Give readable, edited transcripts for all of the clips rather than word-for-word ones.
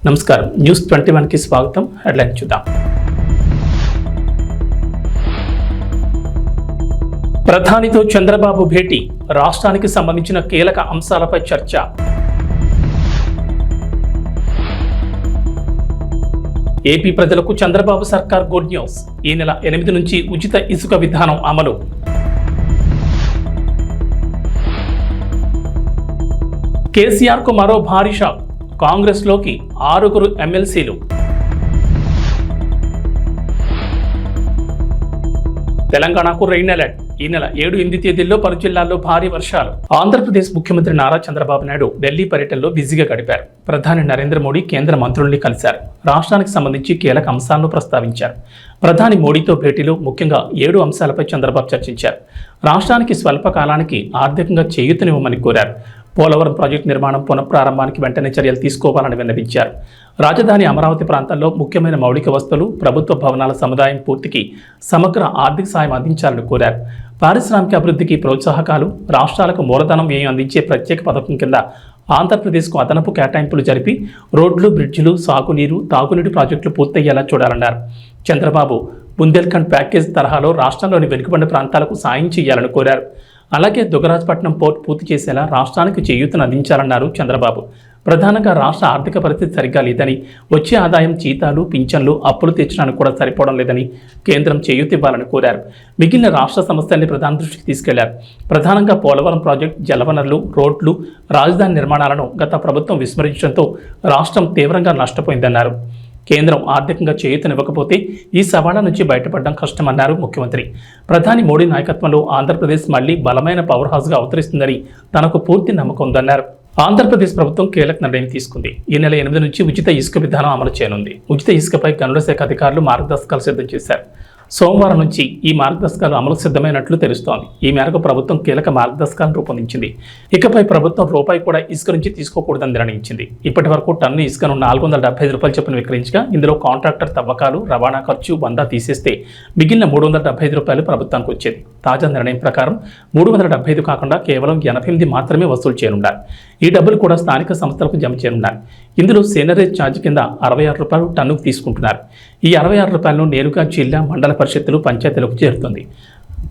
నమస్కారం, న్యూస్ 21కి స్వాగతం. హెడ్లైన్ చూద్దాం. ప్రధానితో చంద్రబాబు భేటీ, రాష్ట్రానికి సంబంధించిన కీలక అంశాలపై చర్చ. ఏపీ ప్రజలకు చంద్రబాబు సర్కార్ గుడ్ న్యూస్, ఈ నెల 8 నుంచి ఉచిత ఇసుక విధానం అమలు. కేసీఆర్ కు మరో భారీ షాక్, కాంగ్రెస్ లోకి 6 ఎమ్మెల్సీలు. తెలంగాణకు రెయిన్ అలర్ట్, ఈ నెల 7, 8 తేదీల్లో పలు జిల్లాల్లో భారీ వర్షాలు. ఆంధ్రప్రదేశ్ ముఖ్యమంత్రి నారా చంద్రబాబు నాయుడు ఢిల్లీ పర్యటనలో బిజీగా గడిపారు. ప్రధాని నరేంద్ర మోడీ కేంద్ర మంత్రుల్ని కలిశారు. రాష్ట్రానికి సంబంధించి కీలక అంశాలను ప్రస్తావించారు. ప్రధాని మోడీతో భేటీలో ముఖ్యంగా 7 అంశాలపై చంద్రబాబు చర్చించారు. రాష్ట్రానికి స్వల్ప కాలానికి ఆర్థికంగా చేయూతనివ్వమని కోరారు. పోలవరం ప్రాజెక్టు నిర్మాణం పునఃప్రారంభానికి వెంటనే చర్యలు తీసుకోవాలని విన్నవించారు. రాజధాని అమరావతి ప్రాంతంలో ముఖ్యమైన మౌలిక వస్తువులు, ప్రభుత్వ భవనాల సముదాయం పూర్తికి సమగ్ర ఆర్థిక సాయం అందించాలని కోరారు. పారిశ్రామిక అభివృద్ధికి ప్రోత్సాహకాలు, రాష్ట్రాలకు మూలధనం వ్యయం అందించే ప్రత్యేక పథకం కింద ఆంధ్రప్రదేశ్కు అదనపు కేటాయింపులు జరిపి రోడ్లు, బ్రిడ్జిలు, సాగునీరు, తాగునీటి ప్రాజెక్టులు పూర్తయ్యేలా చూడాలన్నారు. చంద్రబాబు బుందేల్ఖండ్ ప్యాకేజ్ తరహాలో రాష్ట్రంలోని వెనుకబడిన ప్రాంతాలకు సాయం చేయాలని కోరారు. అలాగే దుగ్గరాజపట్నం పోర్ట్ పూర్తి చేసేలా రాష్ట్రానికి చేయూతను అందించాలన్నారు చంద్రబాబు. ప్రధానంగా రాష్ట్ర ఆర్థిక పరిస్థితి సరిగ్గా లేదని, వచ్చే ఆదాయం జీతాలు, పింఛన్లు, అప్పులు తీర్చడానికి కూడా సరిపోవడం లేదని కేంద్రం చేయూత ఇవ్వాలని కోరారు. మిగిలిన రాష్ట్ర సమస్యల్ని ప్రధాని దృష్టికి తీసుకెళ్లారు. ప్రధానంగా పోలవరం ప్రాజెక్టు, జలవనరులు, రోడ్లు, రాజధాని నిర్మాణాలను గత ప్రభుత్వం విస్మరించడంతో రాష్ట్రం తీవ్రంగా నష్టపోయిందన్నారు. కేంద్రం ఆర్థికంగా చేయూతనివ్వకపోతే ఈ సవాళ్ల నుంచి బయటపడడం కష్టమన్నారు ముఖ్యమంత్రి. ప్రధాని మోడీ నాయకత్వంలో ఆంధ్రప్రదేశ్ మళ్లీ బలమైన పవర్ హౌస్గా అవతరిస్తుందని తనకు పూర్తి నమ్మకం ఉందన్నారు. ఆంధ్రప్రదేశ్ ప్రభుత్వం కీలక నిర్ణయం తీసుకుంది. ఈ నెల 8 నుంచి ఉచిత ఇసుక విధానం అమలు చేయనుంది. ఉచిత ఇసుకపై గనుల శాఖ అధికారులు మార్గదర్శకాలు సిద్ధం చేశారు. సోమవారం నుంచి ఈ మార్గదర్శకాలు అమలు సిద్ధమైనట్లు తెలుస్తోంది. ఈ మేరకు ప్రభుత్వం కీలక మార్గదర్శకాలను రూపొందించింది. ఇకపై ప్రభుత్వం రూపాయి కూడా ఇసుక నుంచి తీసుకోకూడదని నిర్ణయించింది. ఇప్పటి వరకు టన్ను ఇసుకను 475 రూపాయలు చొప్పున విక్రయించగా ఇందులో కాంట్రాక్టర్ తవ్వకాలు, రవాణా ఖర్చు 100 తీసేస్తే మిగిలిన 375 రూపాయలు ప్రభుత్వానికి వచ్చేది. తాజా నిర్ణయం ప్రకారం 375 కాకుండా కేవలం 88 మాత్రమే వసూలు చేయనున్నారు. ఈ డబ్బులు కూడా స్థానిక సంస్థలకు జమ చేయనున్నారు. ఇందులో సేనరేజ్ ఛార్జ్ కింద 66 రూపాయలు టన్నుకు తీసుకుంటున్నారు. ఈ 66 రూపాయలను నేరుగా జిల్లా, మండల పరిషత్తులు, పంచాయతీలకు చేరుతుంది.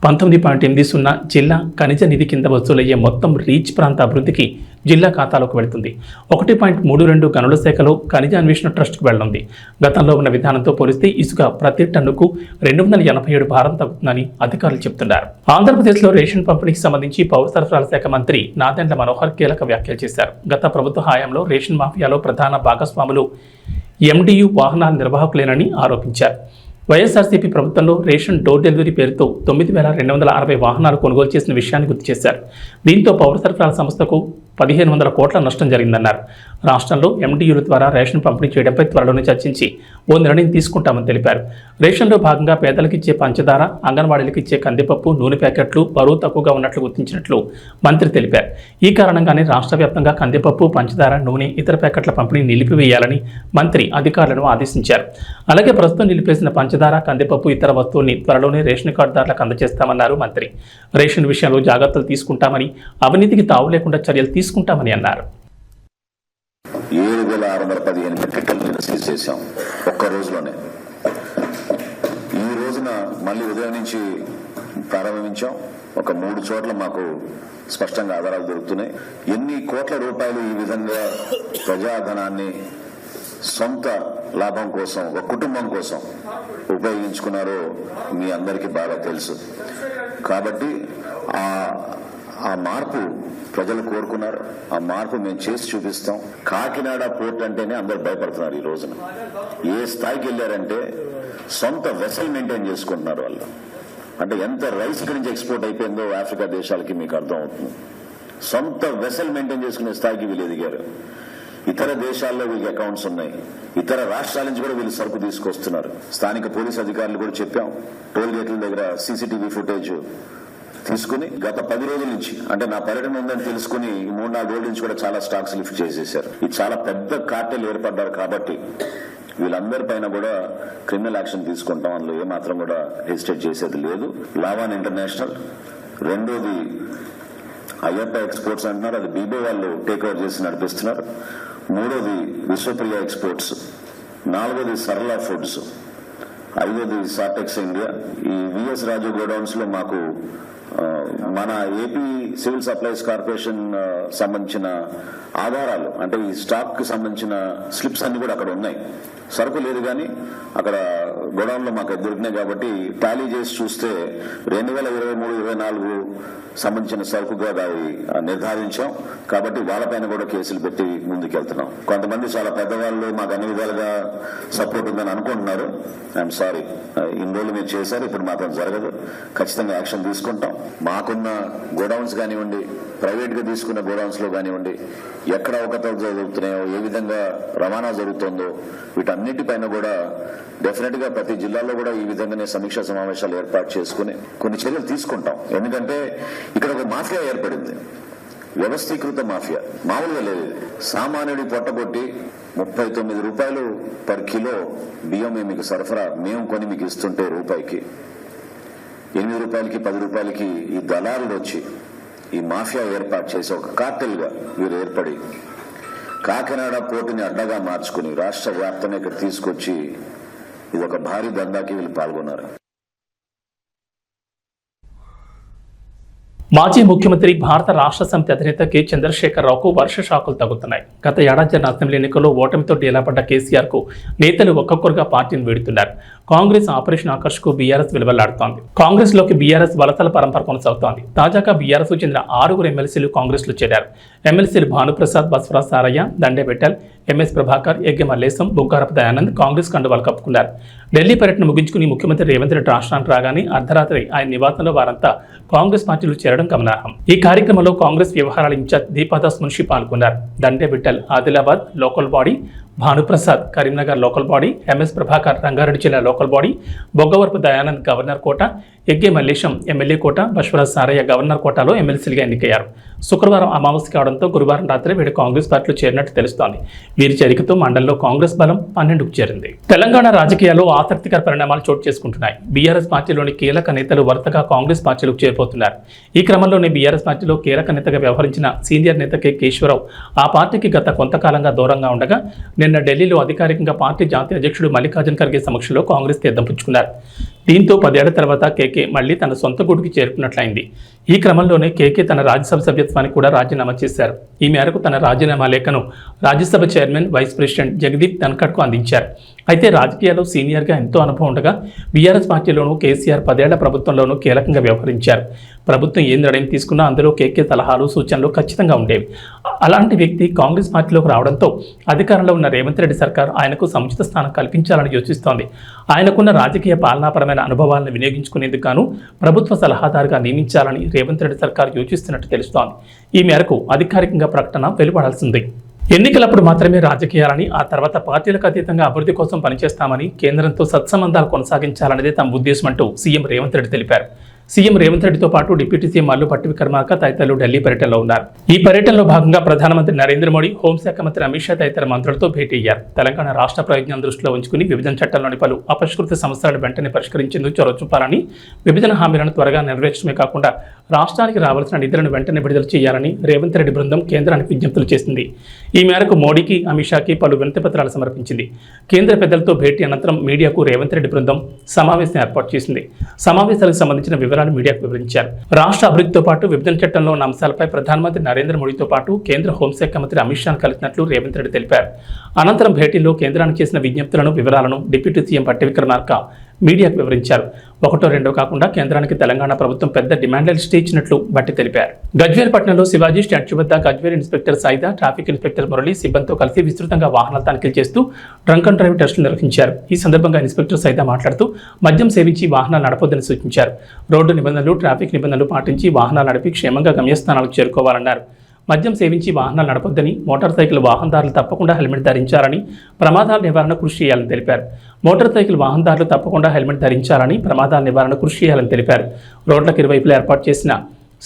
19.80 జిల్లా ఖనిజ నిధి కింద వసూలయ్యే మొత్తం రీచ్ ప్రాంత అభివృద్ధికి జిల్లా ఖాతాలోకి వెళుతుంది. 1.32 గనుల శాఖలో ఖనిజ అన్వేషణ ట్రస్ట్కు వెళ్లనుంది. గతంలో ఉన్న విధానంతో పోలిస్తే ఇసుక ప్రతి టన్నుకు 287 భారం తగ్గుతుందని అధికారులు చెబుతున్నారు. ఆంధ్రప్రదేశ్లో రేషన్ పంపిణీకి సంబంధించి పౌర సరఫరాల శాఖ మంత్రి నాదెండ్ల మనోహర్ కీలక వ్యాఖ్యలు చేశారు. గత ప్రభుత్వ హయాంలో రేషన్ మాఫియాలో ప్రధాన భాగస్వాములు ఎండియు వాహనాల నిర్వాహకులేనని ఆరోపించారు. వైఎస్ఆర్సీపీ ప్రభుత్వంలో రేషన్ డోర్ డెలివరీ పేరుతో 9,260 వాహనాలు కొనుగోలు చేసిన విషయాన్ని గుర్తు చేశారు. దీంతో పౌర సరఫరాల సంస్థకు 1,500 కోట్ల నష్టం జరిగిందన్నారు. రాష్ట్రంలో ఎండియూల ద్వారా రేషన్ పంపిణీ చేయడంపై త్వరలోనే చర్చించి ఓ నిర్ణయం తీసుకుంటామని తెలిపారు. రేషన్లో భాగంగా పేదలకు ఇచ్చే పంచదార, అంగన్వాడీలకు ఇచ్చే కందిపప్పు, నూనె ప్యాకెట్లు బరువు తక్కువగా ఉన్నట్లు గుర్తించినట్లు మంత్రి తెలిపారు. ఈ కారణంగానే రాష్ట్ర వ్యాప్తంగా కందిపప్పు, పంచదార, నూనె, ఇతర ప్యాకెట్ల పంపిణీ నిలిపివేయాలని మంత్రి అధికారులను ఆదేశించారు. అలాగే ప్రస్తుతం నిలిపేసిన పంచదార, కందిపప్పు, ఇతర వస్తువుల్ని త్వరలోనే రేషన్ కార్డుదారులకు అందజేస్తామన్నారు మంత్రి. రేషన్ విషయంలో జాగ్రత్తలు తీసుకుంటామని, అవినీతికి తావు లేకుండా చర్యలు తీసుకుంటామని అన్నారు. 7,615 మెట్రిక్ టన్నులు సీజ్ చేశాం ఒక్క రోజులోనే. ఈ రోజున మళ్ళీ ఉదయం నుంచి ప్రారంభించాం. ఒక 3 చోట్ల మాకు స్పష్టంగా ఆధారాలు దొరుకుతున్నాయి. ఎన్ని కోట్ల రూపాయలు ఈ విధంగా ప్రజాధనాన్ని సొంత లాభం కోసం, ఒక కుటుంబం కోసం ఉపయోగించుకున్నారో మీ అందరికీ బాగా తెలుసు. కాబట్టి ఆ మార్పు ప్రజలు కోరుకున్నారు. ఆ మార్పు మేము చేసి చూపిస్తాం. కాకినాడ పోర్ట్ అంటేనే అందరు భయపడుతున్నారు. ఈ రోజున ఏ స్థాయికి వెళ్ళారంటే సొంత వెసల్ మెయింటైన్ చేసుకుంటున్నారు వాళ్ళు. అంటే ఎంత రైస్ ఇక్కడి నుంచి ఎక్స్పోర్ట్ అయిపోయిందో ఆఫ్రికా దేశాలకి మీకు అర్థం అవుతుంది. సొంత వెసల్ మెయింటైన్ చేసుకునే స్థాయికి వీళ్ళు ఎదిగారు. ఇతర దేశాల్లో వీళ్ళకి అకౌంట్స్ ఉన్నాయి. ఇతర రాష్ట్రాల నుంచి కూడా వీళ్ళు సరుకు తీసుకొస్తున్నారు. స్థానిక పోలీస్ అధికారులు కూడా చెప్పాం. టోల్ గేట్ల దగ్గర సీసీటీవీ ఫుటేజ్ తీసుకుని గత 10 రోజుల నుంచి, అంటే నా పర్యటన ఉందని తెలుసుకుని 3-4 రోజుల నుంచి కూడా చాలా స్టాక్స్ లిఫ్ట్ చేసేశారు. ఇది చాలా పెద్ద కార్టెల్ ఏర్పడ్డారు. కాబట్టి వీళ్ళందరి పైన కూడా క్రిమినల్ యాక్షన్ తీసుకుంటాం. అందులో ఏమాత్రం కూడా హెసిటేట్ చేసేది లేదు. లావాన్ ఇంటర్నేషనల్, రెండోది అయ్యప్ప ఎక్స్పోర్ట్స్ అంటున్నారు. అది బీబో వాళ్ళు టేక్ ఓవర్ చేసి నడిపిస్తున్నారు. మూడోది విశ్వప్రియ ఎక్స్పోర్ట్స్, నాలుగోది సరళ ఫుడ్స్, ఐదోది సాటెక్స్ ఇండియా. ఈ విఎస్ రాజు గోడౌన్స్ లో మాకు మన ఏపీ సివిల్ సప్లైస్ కార్పొరేషన్ సంబంధించిన ఆధారాలు, అంటే ఈ స్టాక్ కి సంబంధించిన స్లిప్స్ అన్ని కూడా అక్కడ ఉన్నాయి. సరుకు లేదు కానీ అక్కడ గోడౌన్ లో మాకు దొరికినాయి కాబట్టి టాలీ చేసి చూస్తే 2023-24 సంబంధించిన సరుకుగా అది నిర్ధారించాం. కాబట్టి వాళ్ళపైన కూడా కేసులు పెట్టి ముందుకెళ్తున్నాం. కొంతమంది చాలా పెద్దవాళ్ళు మాకు అన్ని విధాలుగా సపోర్ట్ ఉందని అనుకుంటున్నారు. ఐఎమ్ సారీ, ఇన్ని రోజులు మీరు చేశారు, ఇప్పుడు మాత్రం జరగదు. ఖచ్చితంగా యాక్షన్ తీసుకుంటాం. మాకున్న గోడౌన్స్ కానివ్వండి, ప్రైవేట్ గా తీసుకున్న గోడౌన్స్ లో కానివ్వండి, ఎక్కడ అవకతవకలు జరుగుతున్నాయో, ఏ విధంగా రవాణా జరుగుతుందో, వీటన్నిటిపైన కూడా డెఫినెట్ గా ప్రతి జిల్లాలో కూడా ఈ విధంగానే సమీక్షా సమావేశాలు ఏర్పాటు చేసుకుని కొన్ని చర్యలు తీసుకుంటాం. ఎందుకంటే ఇక్కడ ఒక మాఫియా ఏర్పడింది, వ్యవస్థీకృత మాఫియా, మామూలుగా లేదు. సామాన్యుడి పొట్టగొట్టి 39 రూపాయలు పర్ కిలో బియ్యం మీకు సరఫరా మేము కొని మీకు ఇస్తుంటే రూపాయికి 8 రూపాయలకి 10 రూపాయలకి ఈ దళారులు వచ్చి ఈ మాఫియా ఏర్పాటు చేసి ఒక కార్టెల్ గా వీరు ఏర్పడి కాకినాడ పోర్టుని అడ్డగా మార్చుకుని రాష్ట్ర వ్యాప్తంగా ఇక్కడ తీసుకొచ్చి ఇది ఒక భారీ దందాకి వీళ్ళు పాల్గొన్నారు. మాజీ ముఖ్యమంత్రి భారత రాష్ట్ర సమితి అధినేత కె చంద్రశేఖరరావుకు వర్ష షాకులు తగ్గుతున్నాయి. గత ఏడాది జరిగిన అసెంబ్లీ ఎన్నికల్లో ఓటమితో డేలాపడ్డ కేసీఆర్ కు నేతలు ఒక్కొక్కరుగా పార్టీని వీడుతున్నారు. కాంగ్రెస్ ఆపరేషన్ ఆకర్ష్ కు బీఆర్ఎస్ విలువలాడుతోంది. కాంగ్రెస్ లోకి బీఆర్ఎస్ వలసల పరంపర కొనసాగుతోంది. తాజాగా బీఆర్ఎస్ చెందిన 6 ఎమ్మెల్సీలు కాంగ్రెస్ లో చేరారు. ఎమ్మెల్సీలు భానుప్రసాద్, బస్వరాజ్ సారయ్య, దండే విఠల్, ఎంఎస్ ప్రభాకర్, ఎగ్గె మల్లేశం, బుగ్గారపు దయానంద్ కాంగ్రెస్ కండువాలు కప్పుకున్నారు. ఢిల్లీ పర్యటన ముగించుకుని ముఖ్యమంత్రి రేవంత్ రెడ్డి రాష్ట్రానికి రాగానే అర్ధరాత్రి ఆయన నివాసంలో వారంతా కాంగ్రెస్ పార్టీలో చేరడం గమనార్హం. ఈ కార్యక్రమంలో కాంగ్రెస్ వ్యవహారాల ఇన్ఛార్జ్ దీపాదాస్ మున్షి పాల్గొన్నారు. Dande Vithal Adilabad local body, Bhanuprasad Karimnagar local body, MS Prabhakar Rangareddy జిల్లా local body, Boggavarapu Dayanand governor కోట, ఎగ్గే మల్లేశం ఎమ్మెల్యే కోట, బశ్వరాజ్ సారయ్య గవర్నర్ కోటాలో ఎమ్మెల్సీలుగా ఎన్నికయ్యారు. శుక్రవారం అమావాస్య కావడంతో గురువారం రాత్రి వీడు కాంగ్రెస్ పార్టీలో చేరినట్టు తెలుస్తోంది. వీరి చేరికతో మండలంలో కాంగ్రెస్ బలం 12కు చేరింది. తెలంగాణ రాజకీయాల్లో ఆసక్తికర పరిణామాలు చోటు చేసుకుంటున్నాయి. బీఆర్ఎస్ పార్టీలోని కీలక నేతలు వరుసగా కాంగ్రెస్ పార్టీలకు చేరిపోతున్నారు. ఈ క్రమంలోనే బీఆర్ఎస్ పార్టీలో కీలక నేతగా వ్యవహరించిన సీనియర్ నేత కె కేశవరావు ఆ పార్టీకి గత కొంతకాలంగా దూరంగా ఉండగా నిన్న ఢిల్లీలో అధికారికంగా పార్టీ జాతీయ అధ్యక్షుడు మల్లికార్జున ఖర్గే సమక్షంలో కాంగ్రెస్ తీర్థం పుచ్చుకున్నారు. దీంతో 10 ఏళ్ల తర్వాత కేకే మళ్లీ తన సొంత గూడుకి చేరుకున్నట్లయింది. ఈ క్రమంలోనే కేకే తన రాజ్యసభ సభ్యత్వానికి కూడా రాజీనామా చేశారు. ఈ మేరకు తన రాజీనామా లేఖను Rajya Sabha chairman, vice president Jagdeep ధన్ఖడ్కు అందించారు. అయితే రాజకీయాల్లో సీనియర్గా ఎంతో అనుభవం ఉండగా బీఆర్ఎస్ పార్టీలోనూ కేసీఆర్ 10 ఏళ్ల ప్రభుత్వంలోనూ కీలకంగా వ్యవహరించారు. ప్రభుత్వం ఏ నిర్ణయం తీసుకున్నా అందులో కేకే సలహాలు, సూచనలు ఖచ్చితంగా ఉండేవి. అలాంటి వ్యక్తి కాంగ్రెస్ పార్టీలోకి రావడంతో అధికారంలో ఉన్న రేవంత్ రెడ్డి సర్కార్ ఆయనకు సముచిత స్థానం కల్పించాలని యోచిస్తోంది. ఆయనకున్న రాజకీయ పాలనాపరమైన అనుభవాలను వినియోగించుకునేందుకు గాను ప్రభుత్వ సలహాదారుగా నియమించాలని రేవంత్ రెడ్డి సర్కార్ యోచిస్తున్నట్టు తెలుస్తోంది. ఈ మేరకు అధికారికంగా ప్రకటన వెలువడాల్సింది. ఎన్నికలప్పుడు మాత్రమే రాజకీయాలని, ఆ తర్వాత పార్టీలకు అతీతంగా అభివృద్ధి కోసం పనిచేస్తామని, కేంద్రంతో సత్సంబంధాలు కొనసాగించాలనేదే తమ ఉద్దేశం అంటూ సీఎం రేవంత్ రెడ్డి తెలిపారు. సీఎం రేవంత్ రెడ్డితో పాటు డిప్యూటీ సీఎం మల్లు భట్టి విక్రమార్క తదితరులు ఢిల్లీ పర్యటనలో ఉన్నారు. ఈ పర్యటనలో భాగంగా ప్రధానమంత్రి నరేంద్ర మోడీ, హోంశాఖ మంత్రి అమిత్ షా తదితర మంత్రులతో భేటీ అయ్యారు. తెలంగాణ రాష్ట్ర ప్రయోజనాలను దృష్టిలో ఉంచుకుని విభజన చట్టంలోని పలు అపరిష్కృత సమస్యలను వెంటనే పరిష్కరించేందుకు చొరవ చూపాలని, విభజన హామీలను త్వరగా నెరవేర్చడమే కాకుండా రాష్ట్రానికి రావాల్సిన నిధులను వెంటనే విడుదల చేయాలని రేవంత్ రెడ్డి బృందం కేంద్రానికి విజ్ఞప్తులు చేసింది. ఈ మేరకు మోడీకి, అమిత్ షాకి పలు వినతి పత్రాలు సమర్పించింది. కేంద్ర పెద్దలతో భేటీ అనంతరం మీడియాకు రేవంత్ రెడ్డి బృందం సమావేశం ఏర్పాటు చేసింది. సమావేశాలకు సంబంధించిన వివరాలు మీడియాకు వివరించారు. రాష్ట్ర అభివృద్ధితో పాటు విభజన చట్టంలో ఉన్న అంశాలపై ప్రధానమంత్రి నరేంద్ర మోడీతో పాటు కేంద్ర హోంశాఖ మంత్రి అమిత్ షాను కలిసినట్లు రేవంత్ రెడ్డి తెలిపారు. అనంతరం భేటీలో కేంద్రానికి చేసిన విజ్ఞప్తులను, వివరాలను డిప్యూటీ సీఎం భట్టి విక్రమార్క మీడియాకు వివరించారు. 1, 2 కాకుండా కేంద్రానికి తెలంగాణ ప్రభుత్వం పెద్ద డిమాండ్ లిస్ట్ ఇచ్చినట్లు భట్టి తెలిపారు. గజ్వేల్ పట్టణంలో శివాజీ స్టాచ్యూ వద్ద Gajwel inspector Saida, traffic inspector Murali సిబ్బందితో కలిసి విస్తృతంగా వాహనాల తనిఖీలు చేస్తూ డ్రంక్ అండ్ డ్రైవ్ టెస్టులు నిర్వహించారు. ఈ సందర్భంగా ఇన్స్పెక్టర్ సాయిదా మాట్లాడుతూ మద్యం సేవించి వాహనాలు నడపొద్దని సూచించారు. రోడ్డు నిబంధనలు, ట్రాఫిక్ నిబంధనలు పాటించి వాహనాలు నడిపి క్షేమంగా గమ్యస్థానాలకు చేరుకోవాలన్నారు. మద్యం సేవించి వాహనాలు నడపొద్దని, మోటార్ సైకిల్ వాహనదారులు తప్పకుండా హెల్మెట్ ధరించాలని, ప్రమాదాల నివారణ కృషి చేయాలని తెలిపారు. మోటార్ సైకిల్ వాహనదారులు తప్పకుండా హెల్మెట్ ధరించాలని, ప్రమాదాల నివారణ కృషి చేయాలని తెలిపారు. రోడ్లకు ఇరువైపులా ఏర్పాటు చేసిన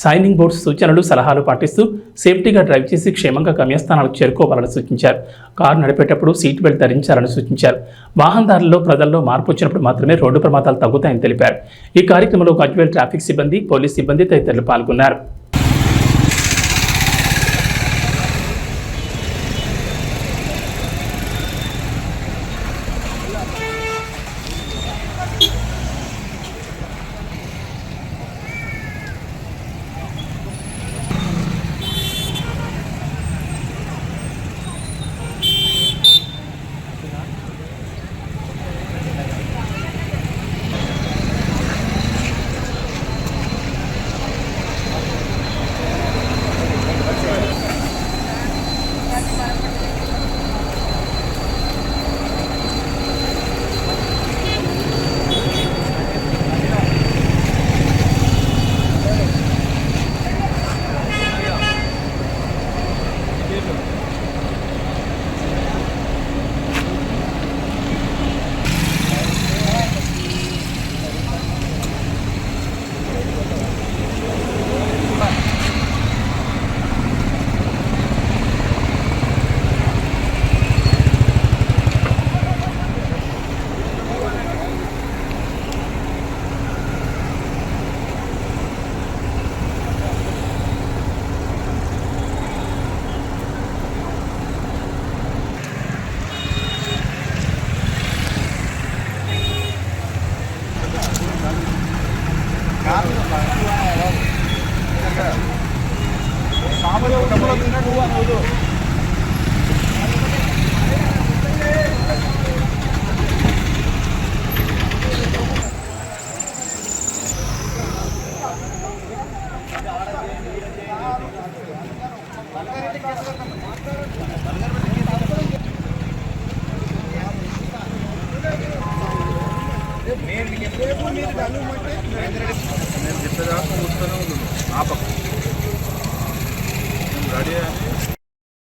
సైనింగ్ బోర్డ్స్ సూచనలు, సలహాలు పాటిస్తూ సేఫ్టీగా డ్రైవ్ చేసి క్షేమంగా గమ్యస్థానాలకు చేరుకోవాలని సూచించారు. కారు నడిపేటప్పుడు సీట్ బెల్ట్ ధరించాలని సూచించారు. వాహనదారుల్లో, ప్రజల్లో మార్పు వచ్చినప్పుడు మాత్రమే రోడ్డు ప్రమాదాలు తగ్గుతాయని తెలిపారు. ఈ కార్యక్రమంలో గజ్వేల్ ట్రాఫిక్ సిబ్బంది, పోలీస్ సిబ్బంది తదితరులు పాల్గొన్నారు.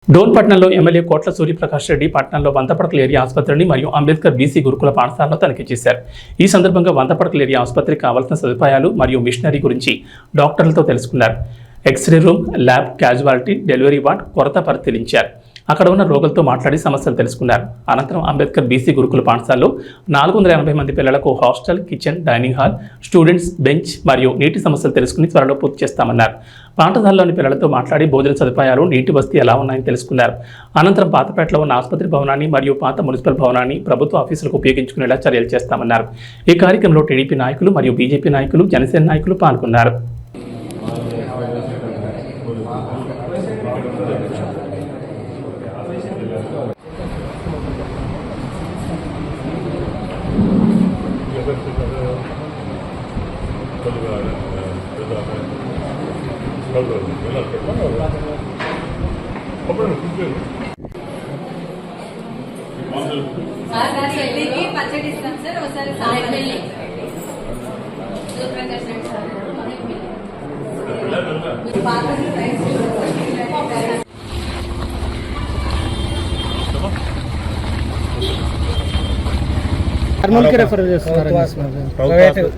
డోన్పట్నంలో ఎమ్మెల్యే కోట్ల సూర్యప్రకాష్ రెడ్డి పట్టణంలో వందపడకల ఏరియా ఆసుపత్రిని మరియు అంబేద్కర్ బీసీ గురుకుల పాఠశాలను తనిఖీ చేశారు. ఈ సందర్భంగా వందపడకల ఏరియా ఆసుపత్రికి కావాల్సిన సదుపాయాలు మరియు మిషనరీ గురించి డాక్టర్లతో తెలుసుకున్నారు. X ray room, lab, casualty, delivery ward కొరత పరిశీలించారు. అక్కడ ఉన్న రోగులతో మాట్లాడి సమస్యలు తెలుసుకున్నారు. అనంతరం అంబేద్కర్ బీసీ గురుకుల పాఠశాలలో 480 మంది పిల్లలకు hostel, kitchen, dining hall, students bench మరియు నీటి సమస్యలు తెలుసుకుని త్వరలో పూర్తి చేస్తామన్నారు. పాఠశాలలోని పిల్లలతో మాట్లాడి భోజన సదుపాయాలు, నీటి వసతి ఎలా ఉన్నాయని తెలుసుకున్నారు. అనంతరం పాతపేటలో ఉన్న ఆసుపత్రి భవనాన్ని మరియు పాత మున్సిపల్ భవనాన్ని ప్రభుత్వ ఆఫీసులకు ఉపయోగించుకునేలా చర్యలు చేస్తామన్నారు. ఈ కార్యక్రమంలో టీడీపీ నాయకులు మరియు బీజేపీ నాయకులు, జనసేన నాయకులు పాల్గొన్నారు. పచ్చడి ఇస్తాం సార్. ఒకసారి కర్నూలుకి రెఫర్ చేస్తున్నారు.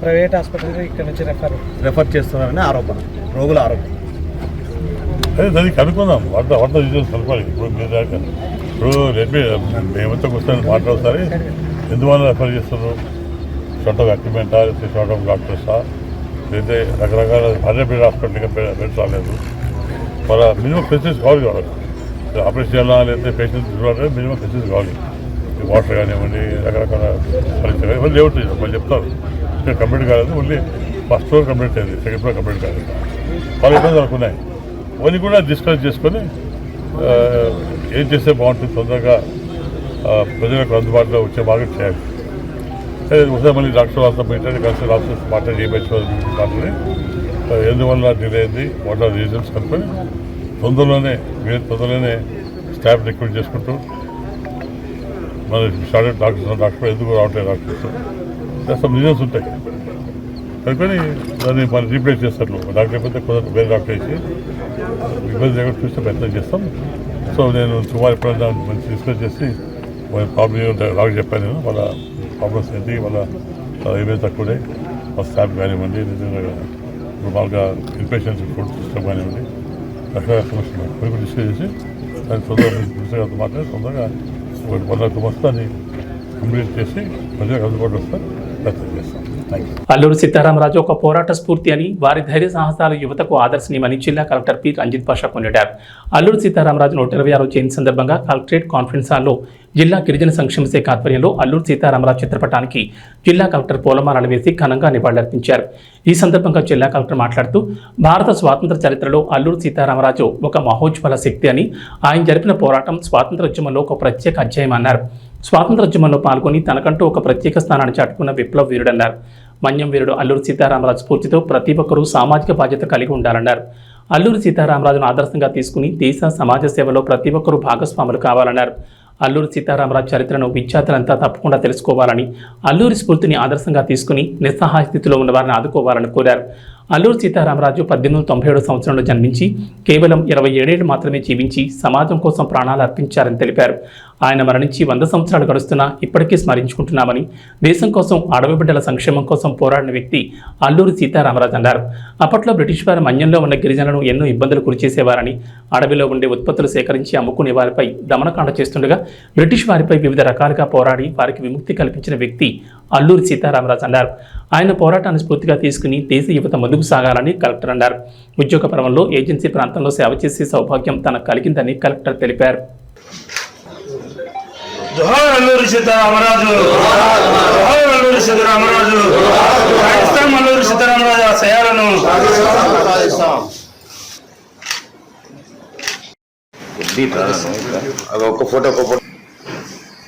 ప్రైవేట్ హాస్పిటల్ ఇక్కడ నుంచి రెఫర్ చేస్తున్నారని ఆరోపణ, రోగుల ఆరోపణ. అదే దానికి కనుక్కుందాం. వంట డీటెయిల్స్ కనుక్కోవాలి. ఇప్పుడు మీరు దాకా ఇప్పుడు రేపే మేమంతా కూర్చొని మాట్లాడతారు. ఎందువల్ల రెఫర్ చేస్తున్నారు? షార్ట్ ఆఫ్ ఎక్విప్మెంటా, లేకపోతే షార్ట్ ఆఫ్ డాక్టర్సా, లేకపోతే రకరకాల అదే బెడ్ హాస్పిటల్గా బెడ్స్ రాలేదు. వాళ్ళ మినిమం ఫెసిలిటీస్ కావాలి. ఆపరేషన్ చేయాలా, లేకపోతే పేషెంట్స్ చూడాలంటే మినిమం ఫెసిలిటీస్ కావాలి. వాటర్ కానివ్వండి, రకరకాల పరిస్థితులు ఇవన్నీ లేవుతాయి. వాళ్ళు చెప్తారు ఇంకా కంప్లీట్ కాలేదు, ఓన్లీ ఫస్ట్ ఫ్లోర్ కంప్లీట్ అయింది, సెకండ్ ఫ్లోర్ కంప్లీట్ కాలేదు. వాళ్ళు ఇబ్బందులు అనుకున్నాయి. అవన్నీ కూడా డిస్కస్ చేసుకొని ఏం చేస్తే బాగుంటుంది, తొందరగా ప్రజలకు అందుబాటులో వచ్చే మార్గం చేయాలి. ఒకసారి మళ్ళీ డాక్టర్ వాళ్ళతో మీటండి, కన్సల్ట్ ఆఫీసర్స్ మాట్లాడి మాట్లాడి ఎందువల్ల డిలే అయింది, వాట్ ఆర్ రీజన్స్ కనుక్కొని తొందరలోనే స్టాఫ్ రిక్రూట్ చేసుకుంటూ మన స్టార్టెడ్ డాక్టర్ ఎందుకు రావట్లేదు డాక్టర్స్ సమ్ రీజన్స్ ఉంటాయి కనుకొని దాన్ని మనం రీప్లేస్ చేస్తారు. డాక్టర్ అయిపోతే కొందరు వేరే డాక్టర్ వేసి ఇబ్బంది లేకుండా చూస్తే ప్రయత్నం చేస్తాం. సో నేను సుమారు ఎప్పుడైనా మంచి డిస్కస్ చేసి వాళ్ళ ప్రాబ్లం డాక్టర్ చెప్పాను. నేను వాళ్ళ ప్రాబ్లమ్స్ ఏంటి, వాళ్ళ ఏమేమి తక్కువనే వాళ్ళ స్టాఫ్ కానివ్వండి, నిజంగా మామూలుగా ఇన్పేషెంట్స్ ఫుడ్ సిస్టమ్ కానివ్వండి, రకరకాల సమస్యలు కొన్ని డిస్కస్ చేసి దాన్ని తొందరగా మాట్లాడి తొందరగా 1 వస్తాన్ని కంప్లీట్ చేసి ప్రజలకు అందుబాటులో వస్తారు ప్రయత్నం చేస్తాం. అల్లూరు సీతారామరాజు ఒక పోరాట స్ఫూర్తి అని, వారి ధైర్య సాహసాలు యువతకు ఆదర్శనీయమని జిల్లా కలెక్టర్ పి రంజిత్ పాషా కొనియాడారు. అల్లూరు సీతారామరాజు 126వ జయంతి సందర్భంగా కలెక్టరేట్ కాన్ఫరెన్స్ హాల్లో జిల్లా గిరిజన సంక్షేమ శాఖ ఆధ్వర్యంలో అల్లూరు సీతారామరాజు చిత్రపటానికి జిల్లా కలెక్టర్ పూలమాలలు వేసి ఘనంగా నివాళులర్పించారు. ఈ సందర్భంగా జిల్లా కలెక్టర్ మాట్లాడుతూ భారత స్వాతంత్ర చరిత్రలో అల్లూరు సీతారామరాజు ఒక మహోజ్వల శక్తి అని, ఆయన జరిపిన పోరాటం స్వాతంత్రోద్యమంలో ఒక ప్రత్యేక అధ్యాయం అన్నారు. స్వాతంత్రోద్యమంలో పాల్గొని తనకంటూ ఒక ప్రత్యేక స్థానాన్ని చాటుకున్న విప్లవ వీరుడన్నారు. మన్యం వీరుడు అల్లూరు సీతారామరాజు స్ఫూర్తితో ప్రతి ఒక్కరూ సామాజిక బాధ్యత కలిగి ఉండాలన్నారు. అల్లూరు సీతారామరాజును ఆదర్శంగా తీసుకుని దేశ సమాజ సేవలో ప్రతి ఒక్కరూ భాగస్వాములు కావాలన్నారు. అల్లూరు సీతారామరాజు చరిత్రను విద్యార్థులంతా తప్పకుండా తెలుసుకోవాలని, అల్లూరి స్ఫూర్తిని ఆదర్శంగా తీసుకుని నిస్సహాయ స్థితిలో ఉన్న వారిని ఆదుకోవాలని కోరారు. అల్లూరు సీతారామరాజు 1897 సంవత్సరంలో జన్మించి కేవలం 27 ఏళ్లు మాత్రమే జీవించి సమాజం కోసం ప్రాణాలు అర్పించారని తెలిపారు. ఆయన మరణించి 100 సంవత్సరాలు గడుస్తున్నా ఇప్పటికీ స్మరించుకుంటున్నామని, దేశం కోసం, అడవి బిడ్డల సంక్షేమం కోసం పోరాడిన వ్యక్తి అల్లూరి సీతారామరాజు అన్నారు. అప్పట్లో బ్రిటిష్ వారు మన్యంలో ఉన్న గిరిజనులను ఎన్నో ఇబ్బందులు గురిచేసేవారని, అడవిలో ఉండే ఉత్పత్తులు సేకరించి అమ్ముకునే వారిపై దమనకాండ చేస్తుండగా బ్రిటిష్ వారిపై వివిధ రకాలుగా పోరాడి వారికి విముక్తి కల్పించిన వ్యక్తి అల్లూరి సీతారామరాజు అన్నారు. ఆయన పోరాటాన్ని స్ఫూర్తిగా తీసుకుని దేశ యువత ముందుకు సాగాలని కలెక్టర్ అన్నారు. ఉద్యోగ పర్వంలో ఏజెన్సీ ప్రాంతంలో సేవ చేసే సౌభాగ్యం తనకు కలిగిందని కలెక్టర్ తెలిపారు. జోహార్ అల్లూరి సీతారామరాజు, జోహార్ అల్లూరి సీతారామరాజు, పాకిస్తాన్ అల్లూరి సీతారామరాజు ఆశయాలను ఒక ఫోటో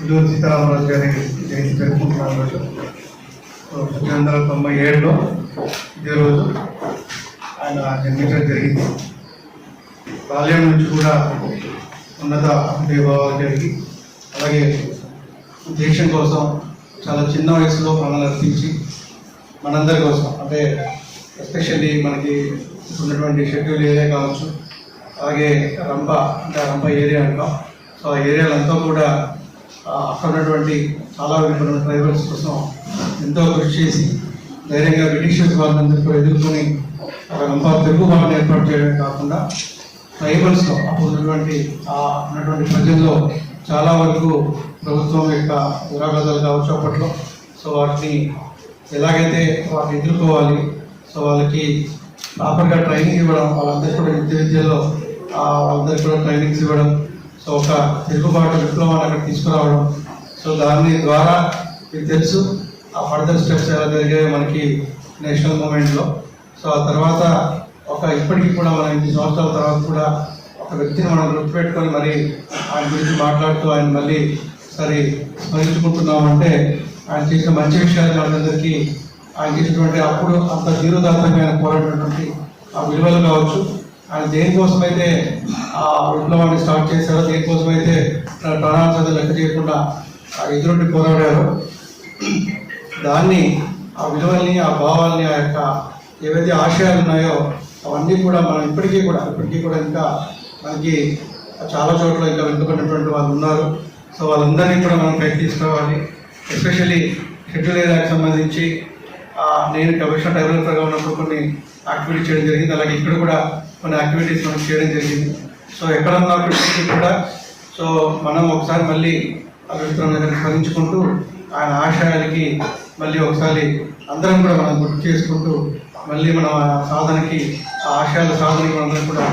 అల్లూరి సీతారామరాజు గారి జయంతి జరుపుకుంటున్నాం. రోజు 1997లో ఇదే రోజు ఆయన జన్మించడం జరిగింది. బాల్యం నుంచి కూడా ఉన్నత అనుభవాలు జరిగి, అలాగే దేశం కోసం చాలా చిన్న వయసులో ప్రాణాలు అర్పించి మనందరి కోసం, అంటే ఎస్పెషల్లీ మనకి ఉన్నటువంటి షెడ్యూల్ ఏరియా కావచ్చు, అలాగే రంప అంటే రంప ఏరియా అంటాం. సో ఆ ఏరియాలంతా కూడా అక్కడ ఉన్నటువంటి చాలా విభిన్న ట్రైబల్స్ కోసం ఎంతో కృషి చేసి ధైర్యంగా బ్రిటిషర్స్ వాళ్ళందరూ కూడా ఎదుర్కొని రంప తెలుగు వాళ్ళని ఏర్పాటు చేయడమే కాకుండా ట్రైబల్స్లో అప్పుడు ఉన్నటువంటి ప్రజల్లో చాలా వరకు ప్రభుత్వం యొక్క విరాగాలు కావచ్చు అప్పట్లో. సో వాటిని ఎలాగైతే వాటిని ఎదుర్కోవాలి, సో వాళ్ళకి ప్రాపర్గా ట్రైనింగ్ ఇవ్వడం, వాళ్ళందరికీ కూడా విద్యలో వాళ్ళందరికీ కూడా ట్రైనింగ్స్ ఇవ్వడం, సో ఒక తిరుగుబాటు విప్లవాన్ని అక్కడ తీసుకురావడం. సో దాని ద్వారా మీకు తెలుసు ఆ ఫర్దర్ స్టెప్స్ ఎలా జరిగాయో మనకి నేషనల్ మూమెంట్లో. సో ఆ తర్వాత ఇప్పటికీ కూడా మనం 8 సంవత్సరాల తర్వాత కూడా ఒక వ్యక్తిని మనం గుర్తుపెట్టుకొని మరి ఆయన గురించి మాట్లాడుతూ ఆయన మళ్ళీ సరి స్మరించుకుంటున్నామంటే ఆయన చేసిన మంచి విషయాలు మనందరికీ ఆయన చేసినటువంటి అప్పుడు అంత ధీరోదాత్తంగా ఆయన పోరాడినటువంటి ఆ విలువలు కావచ్చు, ఆయన దేనికోసమైతే ఆ విప్లవాన్ని స్టార్ట్ చేశారో, దేనికోసమైతే ప్రాణాల చదువు లెక్క చేయకుండా ఎదురుండి పోరాడారో దాన్ని, ఆ విలువల్ని, ఆ భావాల్ని, ఆ యొక్క ఏవైతే ఆశయాలు ఉన్నాయో అవన్నీ కూడా మనం ఇప్పటికీ కూడా ఇంకా మనకి చాలా చోట్ల ఇంకా వెనుకబడినటువంటి వాళ్ళు ఉన్నారు. సో వాళ్ళందరినీ కూడా మనం ప్రయత్నించుకోవాలి. ఎస్పెషల్లీ షెడ్యూల్ ఏరియాకి సంబంధించి నేను కమిషనర్ డెవలపర్గా ఉన్నప్పుడు కొన్ని యాక్టివిటీస్ చేయడం జరిగింది. అలాగే ఇక్కడ కూడా కొన్ని యాక్టివిటీస్ మనం చేయడం జరిగింది. సో ఎక్కడన్నా కూడా సో మనం ఒకసారి మళ్ళీ అభివృద్ధి దగ్గర స్మరించుకుంటూ ఆయన ఆశయాలకి మళ్ళీ ఒకసారి అందరం కూడా మనం గుర్తు చేసుకుంటూ మళ్ళీ మనం సాధనకి, ఆ ఆశయాల సాధనకి మనందరం కూడా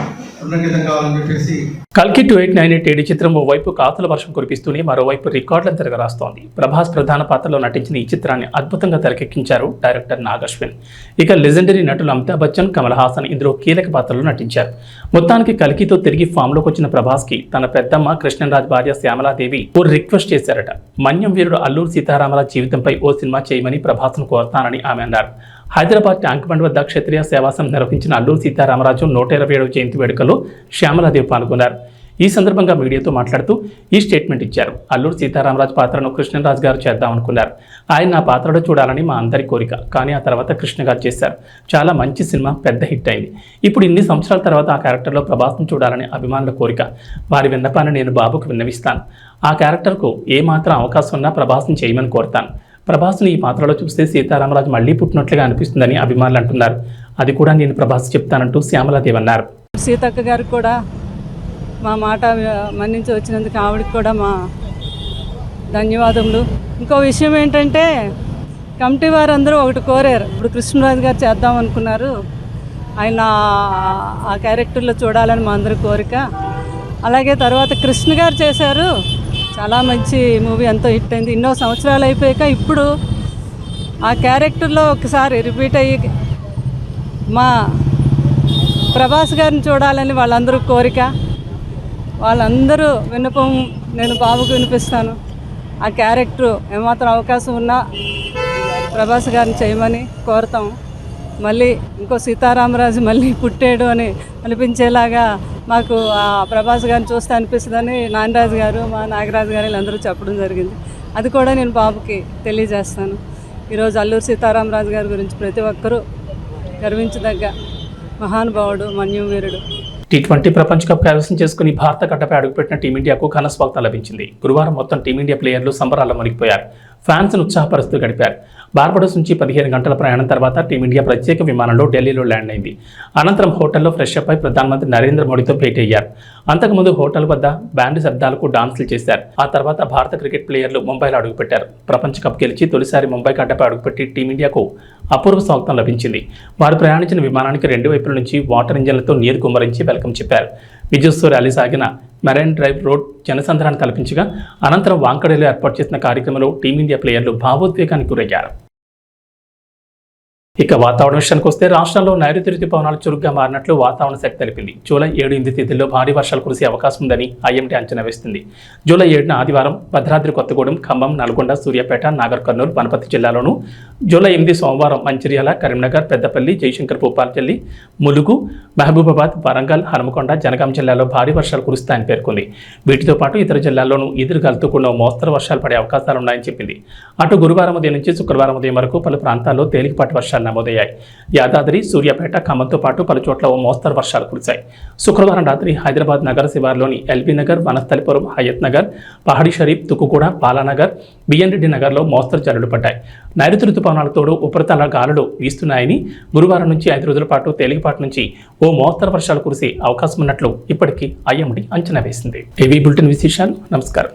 ఉన్నంకితం కావాలని చెప్పేసి. కల్కి 2898 చిత్రం ఓవైపు కాతుల వర్షం కురిపిస్తూనే మరోవైపు రికార్డులను తిరగరాస్తోంది. ప్రభాస్ ప్రధాన పాత్రలో నటించిన ఈ చిత్రాన్ని అద్భుతంగా తెరకెక్కించారు డైరెక్టర్ నాగశ్విన్. ఇక లెజెండరీ నటులు అమితాబ్ బచ్చన్, కమల్ హాసన్ ఇందులో కీలక పాత్రలో నటించారు. మొత్తానికి కల్కితో తిరిగి ఫామ్లోకి వచ్చిన ప్రభాస్కి తన పెద్దమ్మ కృష్ణరాజ్ భార్య శ్యామలాదేవి ఓ రిక్వెస్ట్ చేశారట. మన్యం వీరుడు అల్లూరి సీతారామరాజు జీవితంపై ఓ సినిమా చేయమని ప్రభాస్ను కోరతానని ఆమె అన్నారు. హైదరాబాద్ ట్యాంక్ బండ్ వద్ద క్షత్రియ సేవాసం నిర్వహించిన అల్లూరి సీతారామరాజు 127వ జయంతి వేడుకలో శ్యామలాదేవి పాల్గొన్నారు. ఈ సందర్భంగా మీడియాతో మాట్లాడుతూ ఈ స్టేట్మెంట్ ఇచ్చారు. అల్లూరి సీతారామరాజు పాత్రను కృష్ణరాజు గారు చేద్దామనుకున్నారు. ఆయన నా పాత్రలో చూడాలని మా అందరి కోరిక. కానీ ఆ తర్వాత కృష్ణ గారు చేశారు. చాలా మంచి సినిమా, పెద్ద హిట్ అయింది. ఇప్పుడు ఇన్ని సంవత్సరాల తర్వాత ఆ క్యారెక్టర్లో ప్రభాస్ను చూడాలని అభిమానుల కోరిక. వారి విన్నపాన్ని నేను బాబుకు విన్నవిస్తాను. ఆ క్యారెక్టర్కు ఏమాత్రం అవకాశం ఉన్నా ప్రభాస్ని చేయమని కోరుతాను. ప్రభాస్ని ఈ పాత్రలో చూస్తే సీతారామరాజు మళ్లీ పుట్టినట్లుగా అనిపిస్తుందని అభిమానులు అంటున్నారు. అది కూడా నేను ప్రభాస్ చెప్తానంటూ శ్యామలాదేవి అన్నారు. సీతక్క గారికి కూడా మా మాట మన్నించి వచ్చినందుకు ఆవిడకి కూడా మా ధన్యవాదములు. ఇంకో విషయం ఏంటంటే కమిటీ వారందరూ ఒకటి కోరారు. ఇప్పుడు కృష్ణరాజు గారు చేద్దాం అనుకున్నారు. ఆయన ఆ క్యారెక్టర్లో చూడాలని మా అందరి కోరిక. అలాగే తర్వాత కృష్ణ గారు చేశారు. చాలా మంచి మూవీ, ఎంతో హిట్ అయింది. ఎన్నో సంవత్సరాలు అయిపోయాక ఇప్పుడు ఆ క్యారెక్టర్లో ఒకసారి రిపీట్ అయ్యి మా ప్రభాస్ గారిని చూడాలని వాళ్ళందరూ కోరిక. వాళ్ళందరూ విన్నపం నేను బాబుకు వినిపిస్తాను. ఆ క్యారెక్టర్ ఏమాత్రం అవకాశం ఉన్నా ప్రభాస్ గారిని చేయమని కోరుతాం. మళ్ళీ ఇంకో సీతారామరాజు మళ్ళీ పుట్టాడు అని అనిపించేలాగా మాకు ఆ ప్రభాస్ గారిని చూస్తే అనిపిస్తుందని నాగరాజు గారు, మా నాగరాజు గారు వీళ్ళందరూ చెప్పడం జరిగింది. అది కూడా నేను బాబుకి తెలియజేస్తాను. ఈరోజు అల్లూరి సీతారామరాజు గారి గురించి ప్రతి ఒక్కరూ గర్వించదగ్గ మహానుభావుడు, మన్యం వీరుడు. T20 ప్రపంచ కప్ కైవసం చేసుకుని భారత గడ్డపై అడుగుపెట్టిన టీమిండియాకు ఘన స్వాగతం లభించింది. గురువారం మొత్తం టీమిండియా ప్లేయర్లు సంబరాల్లో మునిగిపోయారు. ఫ్యాన్స్ను ఉత్సాహపరుస్తూ గడిపారు. బార్బడోస్ నుంచి 15 గంటల ప్రయాణం తర్వాత టీమిండియా ప్రత్యేక విమానంలో ఢిల్లీలో ల్యాండ్ అయింది. అనంతరం హోటల్లో ఫ్రెష్ అప్ అయి ప్రధానమంత్రి నరేంద్ర మోడీతో భేటీ అయ్యారు. అంతకుముందు హోటల్ వద్ద బ్యాండ్ శబ్దాలకు డాన్సులు చేశారు. ఆ తర్వాత భారత క్రికెట్ ప్లేయర్లు ముంబైలో అడుగుపెట్టారు. ప్రపంచ కప్ గెలిచి తొలిసారి ముంబై గడ్డపై అడుగుపెట్టి టీమిండియాకు అపూర్వ స్వాగతం లభించింది. వారు ప్రయాణించిన విమానానికి 2 వైపుల నుంచి వాటర్ ఇంజన్లతో నీరు కుమ్మరించి వెల్కమ్ చెప్పారు. విజయోత్సవ ర్యాలీ సాగిన మెరైన్ డ్రైవ్ రోడ్ జనసంద్రాన్ని కల్పించగా అనంతరం వాంకడేలో ఏర్పాటు చేసిన కార్యక్రమంలో టీమిండియా ప్లేయర్లు భావోద్వేగానికి గురయ్యారు. ఇక వాతావరణ విషయానికి వస్తే రాష్ట్రంలో నైరుతి రుతుపవనాలు చురుగ్గా మారినట్లు వాతావరణ శాఖ తెలిపింది. జూలై 7-8 తేదీల్లో భారీ వర్షాలు కురిసే అవకాశం ఉందని ఐఎండీ అంచనా వేస్తుంది. జూలై 7న ఆదివారం భద్రాద్రి కొత్తగూడెం, ఖమ్మం, నల్గొండ, సూర్యాపేట, నాగర్ కర్నూలు, వనపర్తి జిల్లాలోను, జూలై 8 సోమవారం మంచిర్యాల, కరీంనగర్, పెద్దపల్లి, జయశంకర్ భూపాలపల్లి, ములుగు, మహబూబాబాద్, వరంగల్, హనుమకొండ, జనగాం జిల్లాలో భారీ వర్షాలు కురుస్తాయని పేర్కొంది. వీటితో పాటు ఇతర జిల్లాల్లోనూ ఈదురుగాలులతో కూడిన మోస్తరు వర్షాలు పడే అవకాశాలున్నాయని చెప్పింది. అటు గురువారం ఉదయం నుంచి శుక్రవారం ఉదయం వరకు పలు ప్రాంతాల్లో తేలికపాటి వర్షాలు నమోదయ్యాయి. యాదాద్రి, సూర్యాపేట, ఖమ్మంతో పాటు పలు చోట్ల ఓ మోస్తరు వర్షాలు కురిశాయి. శుక్రవారం రాత్రి హైదరాబాద్ నగర శివారులోని ఎల్బీ నగర్, వనస్థలిపురం, హయత్ నగర్, పహాడీ షరీఫ్, తుక్కుగూడ, బాలానగర్, బిఎన్ రెడ్డి నగర్లో మోస్తరు జల్లులు పడ్డాయి. నైరుతి రుతుపవనాల తోడు ఉపరితల గాలులు వీస్తున్నాయని, గురువారం నుంచి 5 రోజుల పాటు తేలికపాటి నుంచి ఓ మోస్తరు వర్షాలు కురిసే అవకాశం ఉన్నట్లు ఇప్పటికీ ఐఎండీ అంచనా వేసింది. ఏవీ బులెటిన్ విశేషాలు. నమస్కారం.